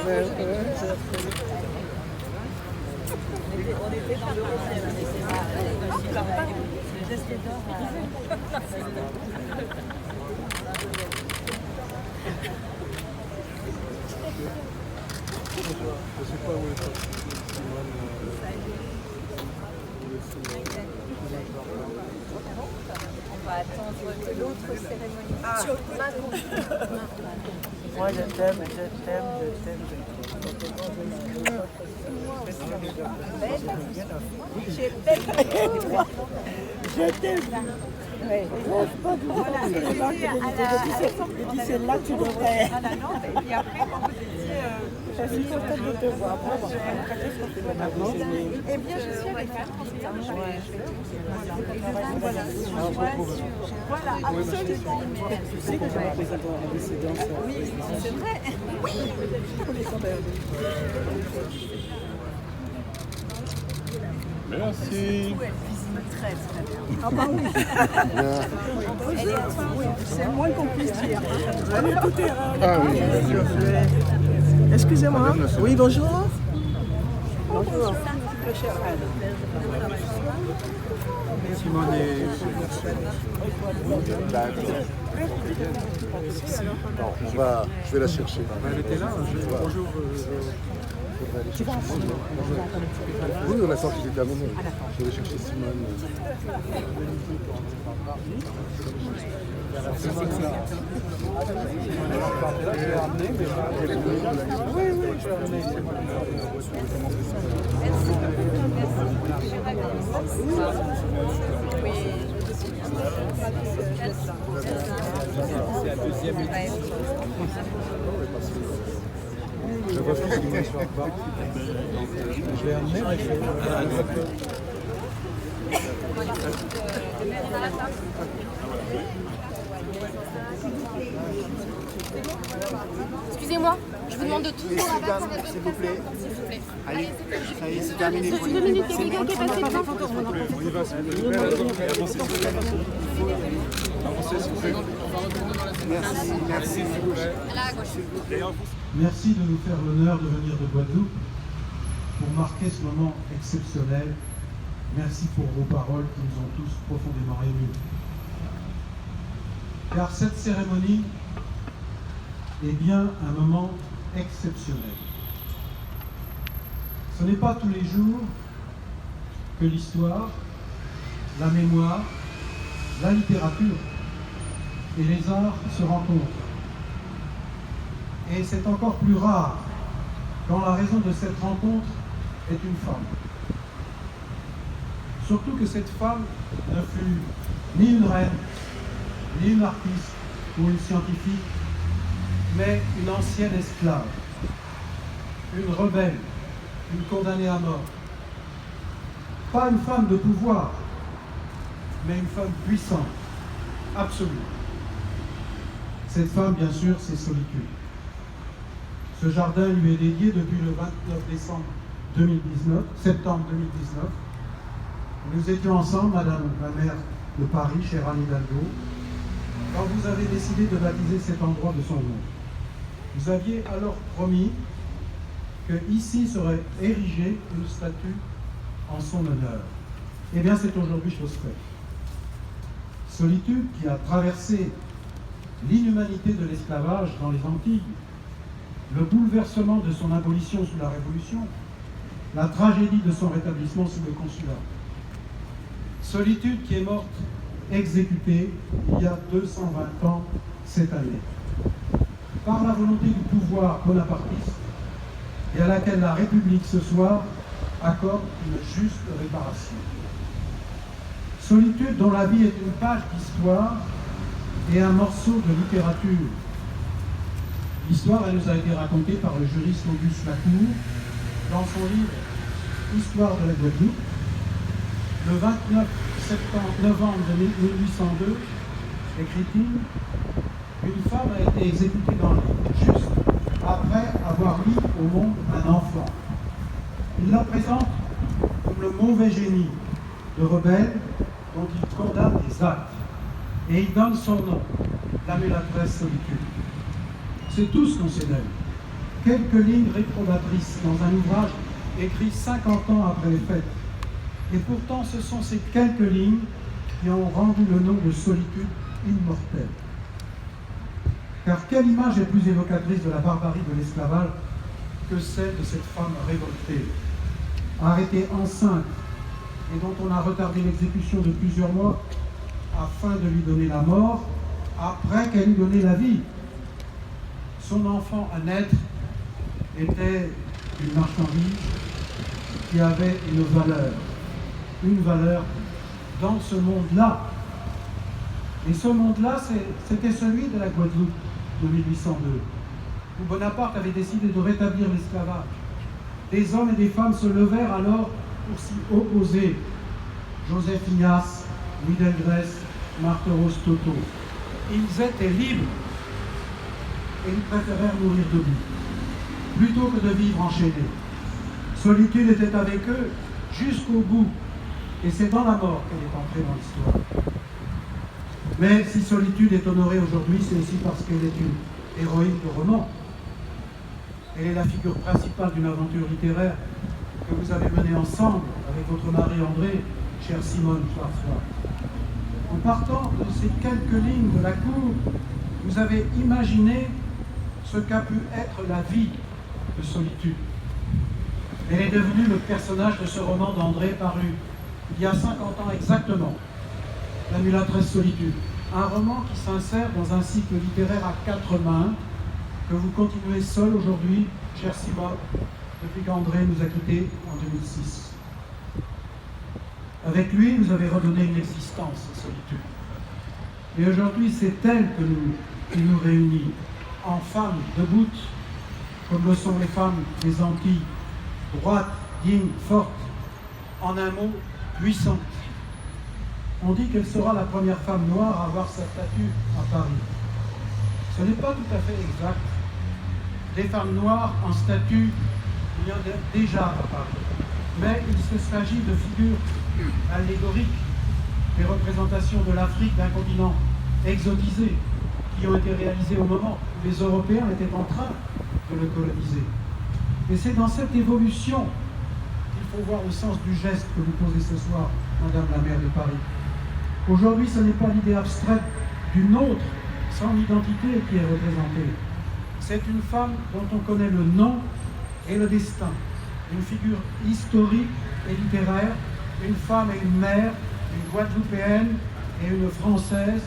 On était dans le 11e, mais c'est pas le geste d'or. Je sais pas où est Simone. On va attendre l'autre cérémonie. Ah, Moi je t'aime, je t'aime, je t'aime. Je t'aime. Je dis celle-là tu devrais. Et après, quand vous étiez. Je suis contente de te voir. Eh bien, je suis avec elle. Voilà, absolument. Tu sais que j'ai représenté en résidence. Oui, c'est vrai. Oui. Merci. Très, très bien. Ah bah oui. C'est moins qu'on puisse dire. On est tout erreur. Ah oui. Excusez-moi. Oui, bonjour. Bonjour. Très chère Anne. Simone est... Je vais la chercher. Elle était là. Bonjour. Oui, on a sorti des terminaux. Je vais aller chercher Simone. Je vois ce qu'il est sur le bas. Je l'ai amené, mais Excusez-moi, je vous demande de tout pour la base. S'il vous plaît. S'il vous plaît. Allez, ça y est, c'est terminé. 2 minutes, il y a quelqu'un qui est passé devant. on y va, s'il vous plaît. Avancez, s'il vous plaît. Merci, merci. Là, à gauche. Merci de nous faire l'honneur de venir de Guadeloupe pour marquer ce moment exceptionnel. Merci pour vos paroles qui nous ont tous profondément émus. Car cette cérémonie est bien un moment exceptionnel. Ce n'est pas tous les jours que l'histoire, la mémoire, la littérature et les arts se rencontrent. Et c'est encore plus rare quand la raison de cette rencontre est une femme. Surtout que cette femme ne fut ni une reine, ni une artiste ou une scientifique, mais une ancienne esclave, une rebelle, une condamnée à mort. Pas une femme de pouvoir, mais une femme puissante, absolue. Cette femme, bien sûr, c'est Solitude. Ce jardin lui est dédié depuis le 29 septembre 2019. Nous étions ensemble, Madame la maire de Paris, chère Anne Hidalgo, quand vous avez décidé de baptiser cet endroit de son nom. Vous aviez alors promis que ici serait érigée une statue en son honneur. Eh bien, c'est aujourd'hui chose faite. Solitude, qui a traversé l'inhumanité de l'esclavage dans les Antilles, le bouleversement de son abolition sous la Révolution, la tragédie de son rétablissement sous le Consulat. Solitude qui est morte exécutée il y a 220 ans cette année, par la volonté du pouvoir bonapartiste et à laquelle la République ce soir accorde une juste réparation. Solitude dont la vie est une page d'histoire et un morceau de littérature. L'histoire, elle nous a été racontée par le juriste Auguste Lacour dans son livre Histoire de la Guadeloupe. Le 29 novembre 1802, écrit-il, une femme a été exécutée dans l'île, juste après avoir mis au monde un enfant. Il la présente comme le mauvais génie de rebelle dont il condamne des actes. Et il donne son nom, la mulatresse Solitude. C'est tout ce qu'on sait d'elle. quelques lignes réprobatrices dans un ouvrage écrit 50 ans après les faits. Et pourtant, ce sont ces quelques lignes qui ont rendu le nom de solitude immortel. Car quelle image est plus évocatrice de la barbarie de l'esclavage que celle de cette femme révoltée, arrêtée enceinte et dont on a retardé l'exécution de plusieurs mois afin de lui donner la mort après qu'elle eut donné la vie. Son enfant à naître était une marchandise qui avait une valeur dans ce monde-là. Et ce monde-là, c'était celui de la Guadeloupe de 1802, où Bonaparte avait décidé de rétablir l'esclavage. Des hommes et des femmes se levèrent alors pour s'y opposer. Joseph Ignace, Louis Delgrès, Marthe Rose Toto. Ils étaient libres et ils préférèrent mourir debout, plutôt que de vivre enchaînés. Solitude était avec eux jusqu'au bout, et c'est dans la mort qu'elle est entrée dans l'histoire. Mais si Solitude est honorée aujourd'hui, c'est aussi parce qu'elle est une héroïne de roman. Elle est la figure principale d'une aventure littéraire que vous avez menée ensemble avec votre mari André, chère Simone Schwarzbach. En partant de ces quelques lignes de la cour, vous avez imaginé ce qu'a pu être la vie de Solitude. Elle est devenue le personnage de ce roman d'André paru il y a 50 ans exactement, La Mulâtresse Solitude, un roman qui s'insère dans un cycle littéraire à 4 mains que vous continuez seul aujourd'hui, chère Simone, depuis qu'André nous a quittés en 2006. Avec lui, vous avez redonné une existence à Solitude. Et aujourd'hui, c'est elle qui nous réunit, en femmes debout, comme le sont les femmes des Antilles, droites, dignes, fortes, en un mot, puissantes. On dit qu'elle sera la première femme noire à avoir sa statue à Paris. Ce n'est pas tout à fait exact. Des femmes noires en statue, il y en a déjà à Paris. Mais il s'agit de figures allégoriques, des représentations de l'Afrique, d'un continent exotisé, qui ont été réalisées au moment où les Européens étaient en train de le coloniser. Et c'est dans cette évolution qu'il faut voir le sens du geste que vous posez ce soir, Madame la maire de Paris. Aujourd'hui, ce n'est pas l'idée abstraite d'une autre, sans identité, qui est représentée. C'est une femme dont on connaît le nom et le destin. Une figure historique et littéraire, une femme et une mère, une Guadeloupéenne et une Française,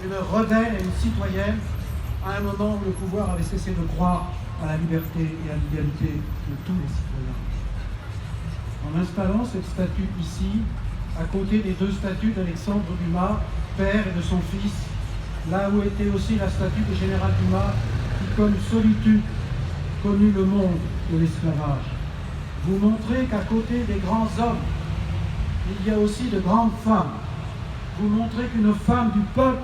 une rebelle et une citoyenne, à un moment où le pouvoir avait cessé de croire à la liberté et à l'égalité de tous les citoyens. En installant cette statue ici, à côté des 2 statues d'Alexandre Dumas, père et de son fils, là où était aussi la statue du général Dumas, qui, comme Solitude, connut le monde de l'esclavage. Vous montrez qu'à côté des grands hommes, il y a aussi de grandes femmes. Vous montrez qu'une femme du peuple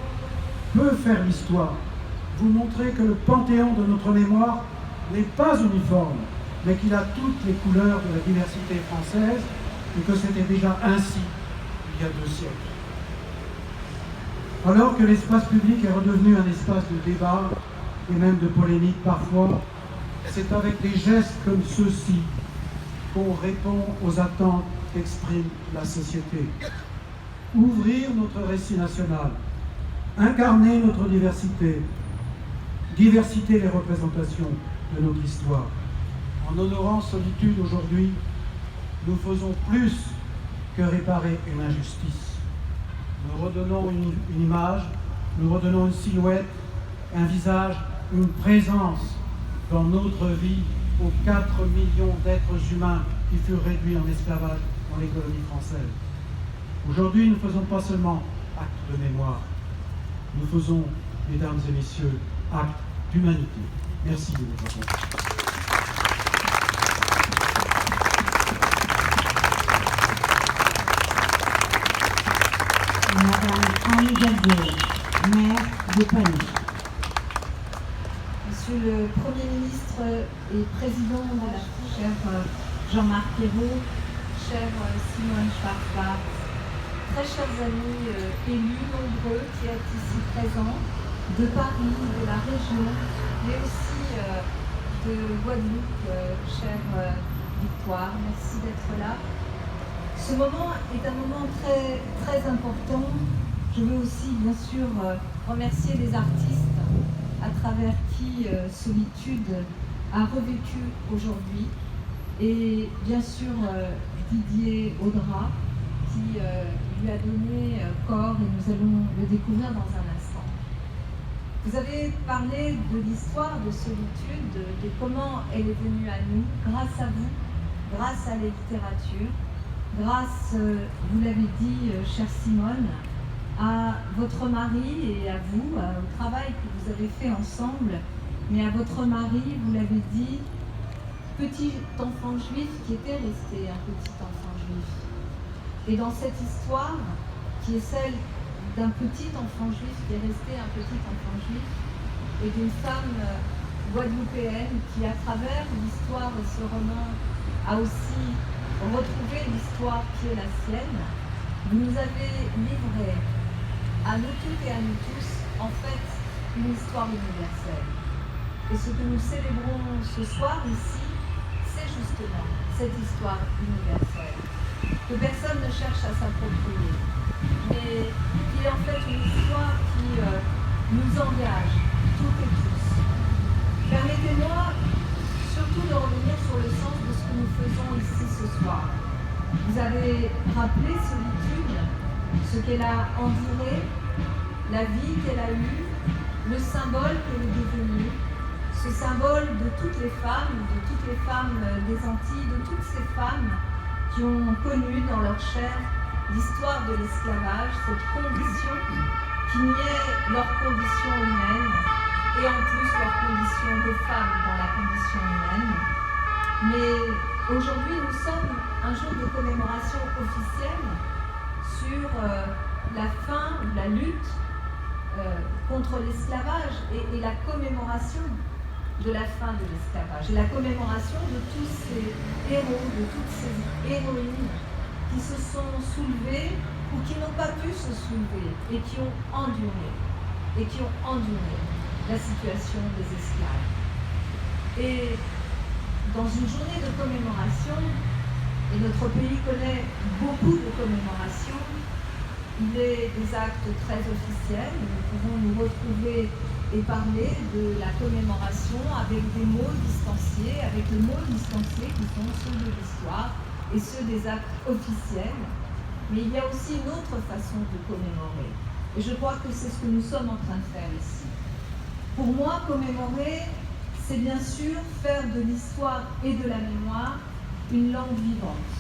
peut faire l'histoire. Vous montrez que le panthéon de notre mémoire n'est pas uniforme, mais qu'il a toutes les couleurs de la diversité française et que c'était déjà ainsi il y a 2 siècles. Alors que l'espace public est redevenu un espace de débat et même de polémique parfois, c'est avec des gestes comme ceux-ci qu'on répond aux attentes qu'exprime la société. Ouvrir notre récit national, incarner notre diversité, diversité les représentations de notre histoire. En honorant Solitude aujourd'hui, nous faisons plus que réparer une injustice. Nous redonnons une image, nous redonnons une silhouette, un visage, une présence dans notre vie aux 4 millions d'êtres humains qui furent réduits en esclavage dans les colonies françaises. Aujourd'hui, nous ne faisons pas seulement acte de mémoire, nous faisons, mesdames et messieurs, acte d'humanité. Merci de votre attention. Madame Anne Gabriel, maire de Paris. Monsieur le Premier ministre et Président de la cher Jean-Marc Ayrault, chère Simone Schwarzbach, très chers amis élus nombreux qui êtes ici présents, de Paris, de la région, mais aussi de Guadeloupe, chère Victoire, merci d'être là. Ce moment est un moment très, très important. Je veux aussi, bien sûr, remercier les artistes à travers qui Solitude a revécu aujourd'hui. Et bien sûr, Didier Audra, qui lui a donné corps, et nous allons le découvrir dans un instant. Vous avez parlé de l'histoire de Solitude, de comment elle est venue à nous, grâce à vous, grâce à la littérature, grâce, vous l'avez dit, chère Simone, à votre mari et à vous, au travail que vous avez fait ensemble, mais à votre mari, vous l'avez dit, petit enfant juif qui était resté un petit enfant juif. Et dans cette histoire, qui est celle d'un petit enfant juif qui est resté un petit enfant juif, et d'une femme guadeloupéenne qui, à travers l'histoire de ce roman, a aussi retrouvé l'histoire qui est la sienne, vous nous avez livré à nous toutes et à nous tous, en fait, une histoire universelle. Et ce que nous célébrons ce soir ici, c'est justement cette histoire universelle, que personne ne cherche à s'approprier, mais qui est en fait une histoire qui nous engage toutes et tous. Permettez-moi surtout de revenir sur le sens de ce que nous faisons ici ce soir. Vous avez rappelé Solitude, ce qu'elle a enduré, la vie qu'elle a eue, le symbole qu'elle est devenue, ce symbole de toutes les femmes des Antilles, de toutes ces femmes qui ont connu dans leur chair l'histoire de l'esclavage, cette condition qui niait leur condition humaine et en plus leur condition de femmes dans la condition humaine. Mais aujourd'hui, nous sommes un jour de commémoration officielle sur la fin, la lutte contre l'esclavage et la commémoration de la fin de l'esclavage et la commémoration de tous ces héros, de toutes ces héroïnes qui se sont soulevés ou qui n'ont pas pu se soulever et qui ont enduré la situation des esclaves. Et dans une journée de commémoration, et notre pays connaît beaucoup de commémorations, il est des actes très officiels. Nous pouvons nous retrouver et parler de la commémoration avec des mots distanciés, avec les mots distanciés qui sont ceux de l'histoire et ceux des actes officiels. Mais il y a aussi une autre façon de commémorer. Et je crois que c'est ce que nous sommes en train de faire ici. Pour moi, commémorer, c'est bien sûr faire de l'histoire et de la mémoire une langue vivante.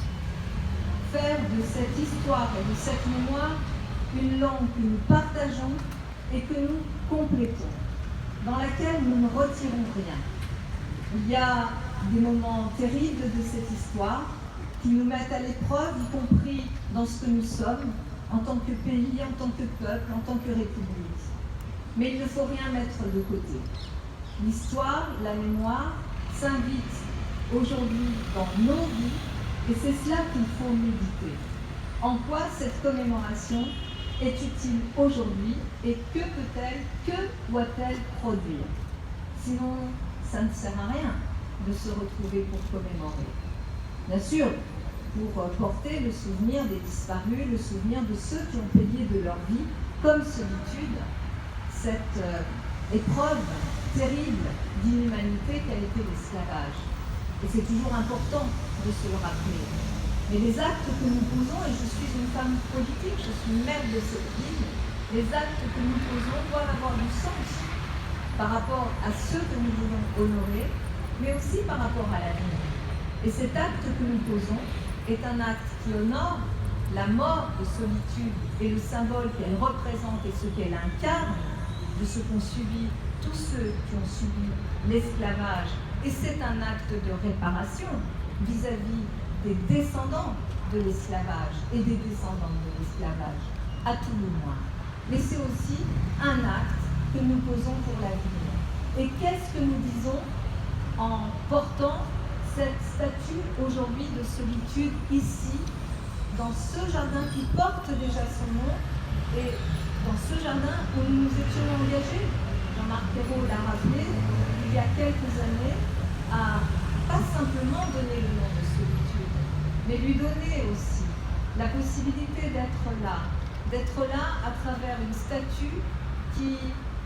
Faire de cette histoire et de cette mémoire une langue que nous partageons et que nous complétons, dans laquelle nous ne retirons rien. Il y a des moments terribles de cette histoire qui nous mettent à l'épreuve, y compris dans ce que nous sommes, en tant que pays, en tant que peuple, en tant que république. Mais il ne faut rien mettre de côté. L'histoire, la mémoire, s'invite aujourd'hui dans nos vies, et c'est cela qu'il faut méditer. En quoi cette commémoration est utile aujourd'hui et que peut-elle, que doit-elle produire? Sinon, ça ne sert à rien de se retrouver pour commémorer. Bien sûr, pour porter le souvenir des disparus, le souvenir de ceux qui ont payé de leur vie, comme Solitude, cette épreuve terrible d'inhumanité qu'a été l'esclavage. Et c'est toujours important de se le rappeler. Mais les actes que nous posons, et je suis une femme politique, je suis mère de cette ville, les actes que nous posons doivent avoir du sens par rapport à ceux que nous voulons honorer, mais aussi par rapport à l'avenir. Et cet acte que nous posons est un acte qui honore la mort de Solitude et le symbole qu'elle représente et ce qu'elle incarne de ce qu'ont subi tous ceux qui ont subi l'esclavage. Et c'est un acte de réparation vis-à-vis des descendants de l'esclavage et des descendantes de l'esclavage, à tout le moins. Mais c'est aussi un acte que nous posons pour l'avenir. Et qu'est-ce que nous disons en portant cette statue aujourd'hui de Solitude ici, dans ce jardin qui porte déjà son nom, et dans ce jardin où nous nous étions engagés? Jean-Marc Perrault l'a rappelé, il y a quelques années, à pas simplement donner le nom de solitude, mais lui donner aussi la possibilité d'être là à travers une statue qui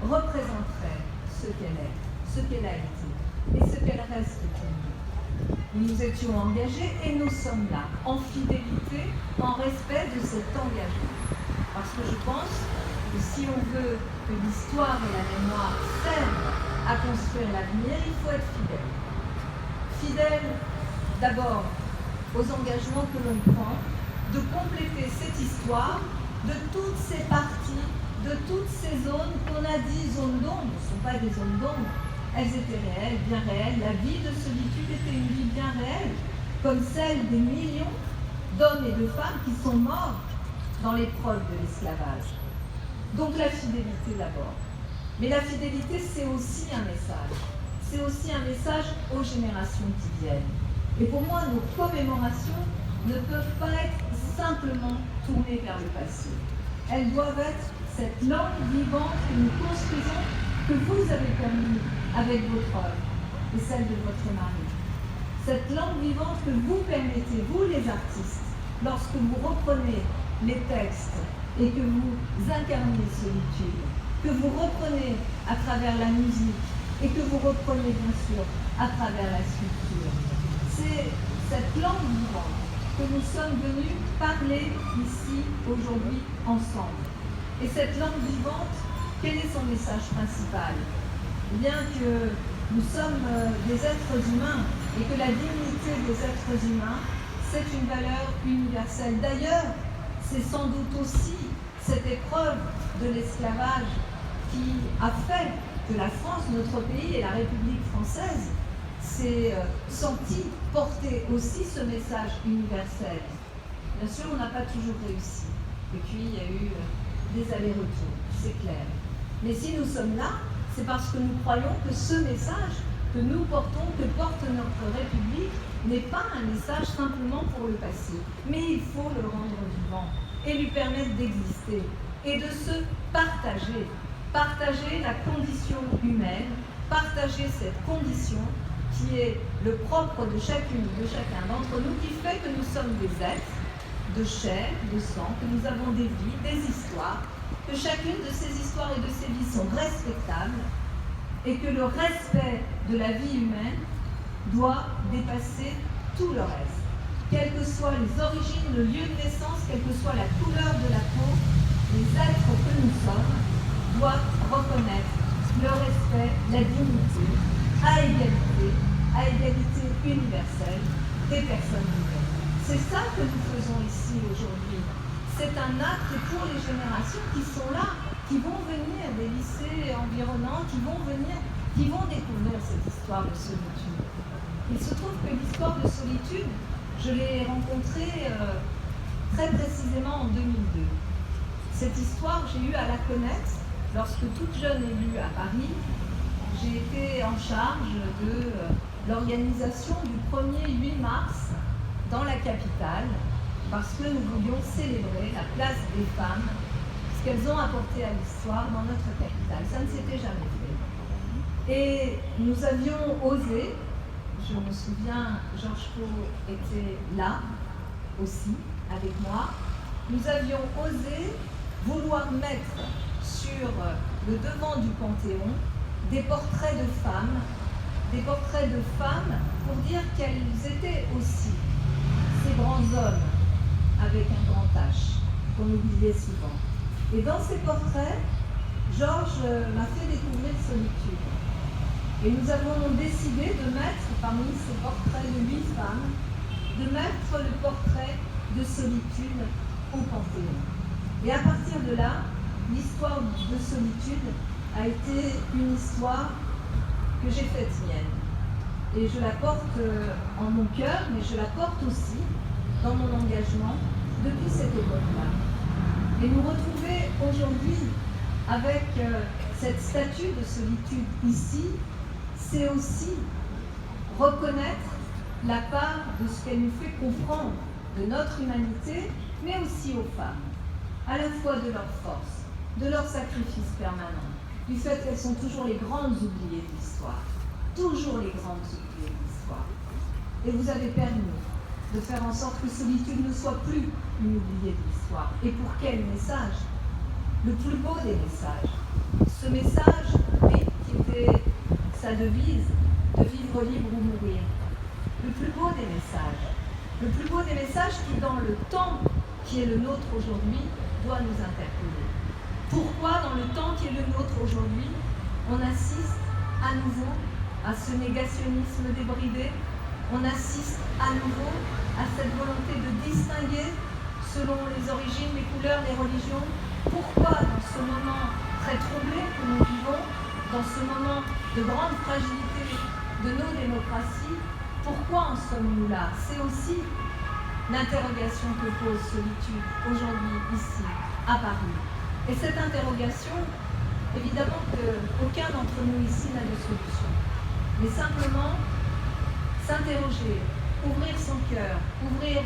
représenterait ce qu'elle est, ce qu'elle a été et ce qu'elle reste pour nous. Nous nous étions engagés et nous sommes là, en fidélité, en respect de cet engagement. Parce que je pense que si on veut que l'histoire et la mémoire servent à construire l'avenir, il faut être fidèle. Fidèle d'abord aux engagements que l'on prend, de compléter cette histoire de toutes ces parties, de toutes ces zones qu'on a dit zones d'ombre, ne sont pas des zones d'ombre, elles étaient réelles, bien réelles. La vie de solitude était une vie bien réelle, comme celle des millions d'hommes et de femmes qui sont morts dans l'épreuve de l'esclavage. Donc la fidélité d'abord. Mais la fidélité, c'est aussi un message. C'est aussi un message aux générations qui viennent. Et pour moi, nos commémorations ne peuvent pas être simplement tournées vers le passé. Elles doivent être cette langue vivante que nous construisons, que vous avez permis avec votre œuvre et celle de votre mari. Cette langue vivante que vous permettez, vous les artistes, lorsque vous reprenez les textes et que vous incarnez solitude, que vous reprenez à travers la musique et que vous reprenez bien sûr à travers la sculpture. C'est cette langue vivante que nous sommes venus parler ici aujourd'hui ensemble. Et cette langue vivante, quel est son message principal? Bien que nous sommes des êtres humains et que la dignité des êtres humains, c'est une valeur universelle. D'ailleurs, c'est sans doute aussi cette épreuve de l'esclavage qui a fait que la France, notre pays et la République française s'est senti porter aussi ce message universel. Bien sûr, on n'a pas toujours réussi. Et puis, il y a eu des allers-retours, c'est clair. Mais si nous sommes là, c'est parce que nous croyons que ce message que nous portons, que porte notre République, n'est pas un message simplement pour le passé, mais il faut le rendre vivant et lui permettre d'exister et de se partager. Partager la condition humaine, partager cette condition qui est le propre de chacune, de chacun d'entre nous, qui fait que nous sommes des êtres de chair, de sang, que nous avons des vies, des histoires, que chacune de ces histoires et de ces vies sont respectables et que le respect de la vie humaine doit dépasser tout le reste. Quelles que soient les origines, le lieu de naissance, quelle que soit la couleur de la peau, les êtres que nous sommes doivent reconnaître le respect, la dignité, à égalité universelle des personnes humaines. C'est ça que nous faisons ici aujourd'hui. C'est un acte pour les générations qui sont là, qui vont venir des lycées environnants, qui vont découvrir cette histoire de solitude. Il se trouve que l'histoire de solitude, je l'ai rencontrée très précisément en 2002. Cette histoire, j'ai eu à la connaître lorsque toute jeune élue à Paris, j'ai été en charge de l'organisation du 1er 8 mars dans la capitale, parce que nous voulions célébrer la place des femmes, ce qu'elles ont apporté à l'histoire dans notre capitale. Ça ne s'était jamais fait. Et nous avions osé, je me souviens, Georges Pau était là aussi, avec moi, nous avions osé vouloir mettre sur le devant du Panthéon des portraits de femmes pour dire qu'elles étaient aussi ces grands hommes avec un grand H, qu'on oubliait souvent. Et dans ces portraits, Georges m'a fait découvrir solitude. Et nous avons décidé de mettre parmi ces portraits de 8 femmes, de mettre le portrait de solitude au Panthéon. Et à partir de là, l'histoire de solitude a été une histoire que j'ai faite mienne. Et je la porte en mon cœur, mais je la porte aussi dans mon engagement depuis cette époque-là. Et nous retrouver aujourd'hui avec cette statue de solitude ici, c'est aussi reconnaître la part de ce qu'elle nous fait comprendre de notre humanité, mais aussi aux femmes, à la fois de leur force, de leur sacrifice permanent, du fait qu'elles sont toujours les grandes oubliées de l'histoire. toujours les grandes oubliées de l'histoire. Et vous avez permis de faire en sorte que solitude ne soit plus une oubliée de l'histoire. Et pour quel message? Le plus beau des messages. Ce message, oui, qui était sa devise, de vivre libre ou mourir. Le plus beau des messages. Le plus beau des messages qui, dans le temps qui est le nôtre aujourd'hui, doit nous interpeller. Pourquoi, dans le temps qui est le nôtre aujourd'hui, on assiste à nouveau à ce négationnisme débridé? On assiste à nouveau à cette volonté de distinguer selon les origines, les couleurs, les religions. Pourquoi, dans ce moment très troublé que nous vivons, dans ce moment de grande fragilité de nos démocraties, pourquoi en sommes-nous là? C'est aussi l'interrogation que pose Solitude aujourd'hui, ici, à Paris. Et cette interrogation, évidemment qu'aucun d'entre nous ici n'a de solution. Mais simplement, s'interroger, ouvrir son cœur, ouvrir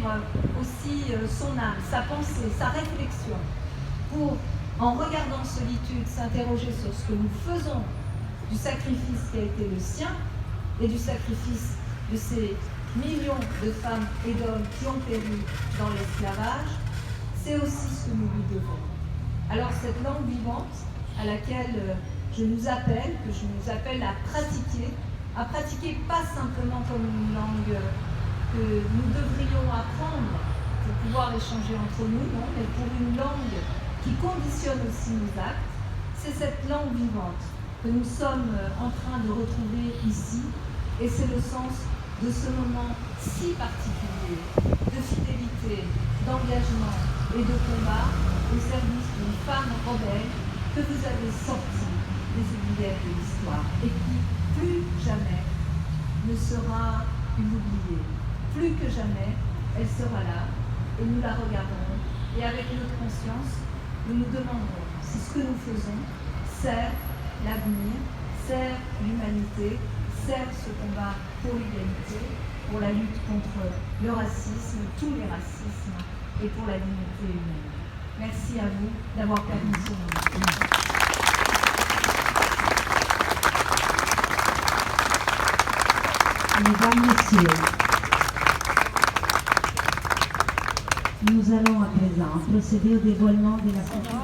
aussi son âme, sa pensée, sa réflexion, pour, en regardant Solitude, s'interroger sur ce que nous faisons du sacrifice qui a été le sien et du sacrifice de ces millions de femmes et d'hommes qui ont péri dans l'esclavage, c'est aussi ce que nous lui devons. Alors cette langue vivante à laquelle je nous appelle à pratiquer pas simplement comme une langue que nous devrions apprendre pour pouvoir échanger entre nous, non, mais pour une langue qui conditionne aussi nos actes. C'est cette langue vivante que nous sommes en train de retrouver ici, et c'est le sens de ce moment si particulier de fidélité, d'engagement et de combat au service d'une femme rebelle que vous avez sortie des oubliettes de l'histoire et qui, plus jamais, ne sera une oubliée. Plus que jamais, elle sera là et nous la regarderons. Et avec notre conscience, nous nous demanderons si ce que nous faisons sert l'avenir, sert l'humanité, sert ce combat pour l'égalité, pour la lutte contre le racisme, tous les racismes, et pour la dignité humaine. Merci à vous d'avoir permis ce moment. Mesdames, Messieurs, nous allons à présent procéder au dévoilement de la Constitution.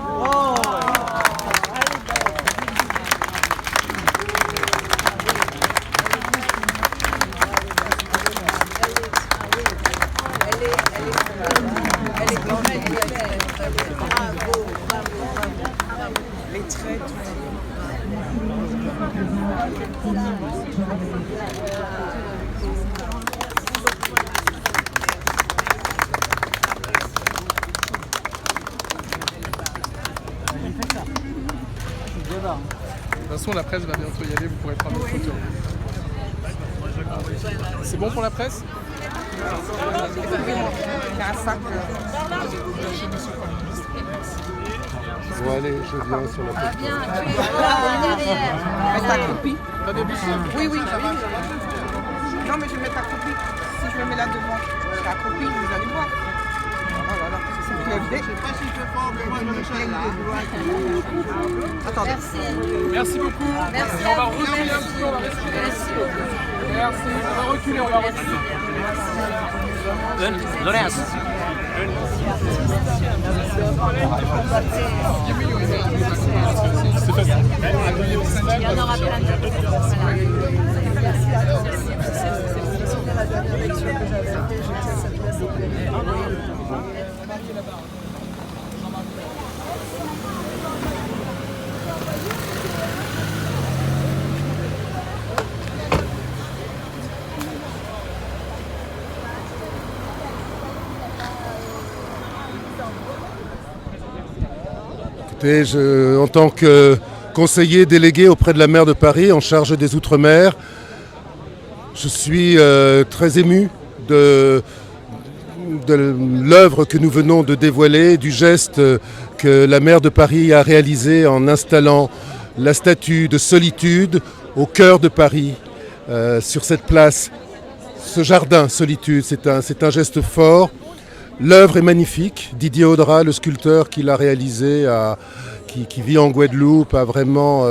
De toute façon, la presse va bientôt y aller, vous pourrez prendre une photo. C'est bon pour la presse? Bon, allez, je viens sur la photo. Mets ta copie. Oui, oui. Non, mais je mets ta copie. Si je me mets là devant, la copie, vous allez voir. Attendez. Merci beaucoup. Merci on va à vous. reculer un petit peu, on va respirer. Merci beaucoup. Merci, on va reculer, on va reculer. C'est facile. Il y en aura plein d'autres. La dernière lecture que j'avais fait, j'étais à cette place. Écoutez, en tant que conseiller délégué auprès de la maire de Paris en charge des Outre-mer, je suis très ému de l'œuvre que nous venons de dévoiler, du geste que la maire de Paris a réalisé en installant la statue de Solitude au cœur de Paris, sur cette place, ce jardin Solitude. C'est un geste fort. L'œuvre est magnifique. Didier Audra, le sculpteur qui l'a réalisé, qui vit en Guadeloupe, a vraiment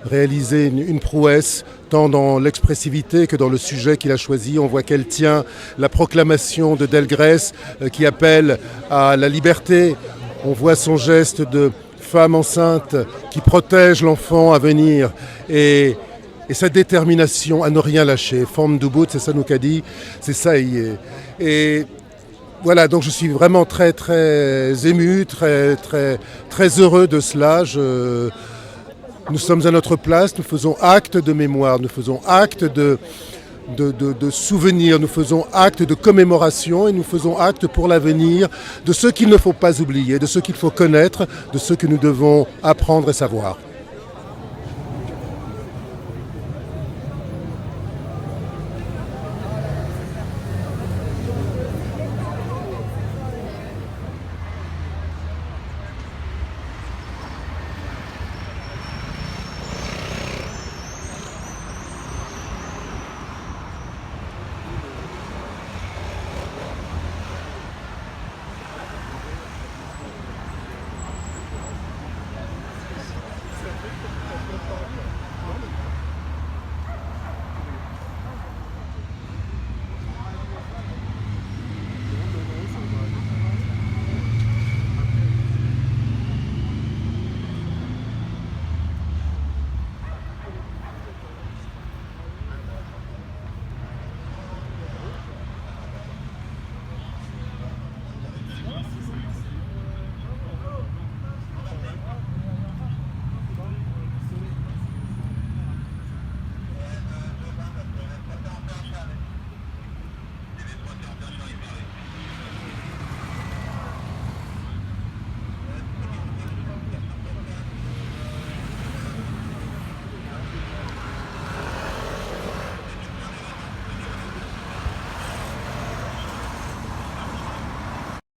réalisé une prouesse, tant dans l'expressivité que dans le sujet qu'il a choisi. On voit qu'elle tient la proclamation de Delgrès qui appelle à la liberté. On voit son geste de femme enceinte qui protège l'enfant à venir et sa détermination à ne rien lâcher. Forme du bout, c'est ça nous qu'a dit, c'est ça. Et voilà, donc je suis vraiment très très ému, très heureux de cela. Nous sommes à notre place, nous faisons acte de mémoire, nous faisons acte de souvenir, nous faisons acte de commémoration et nous faisons acte pour l'avenir de ce qu'il ne faut pas oublier, de ce qu'il faut connaître, de ce que nous devons apprendre et savoir.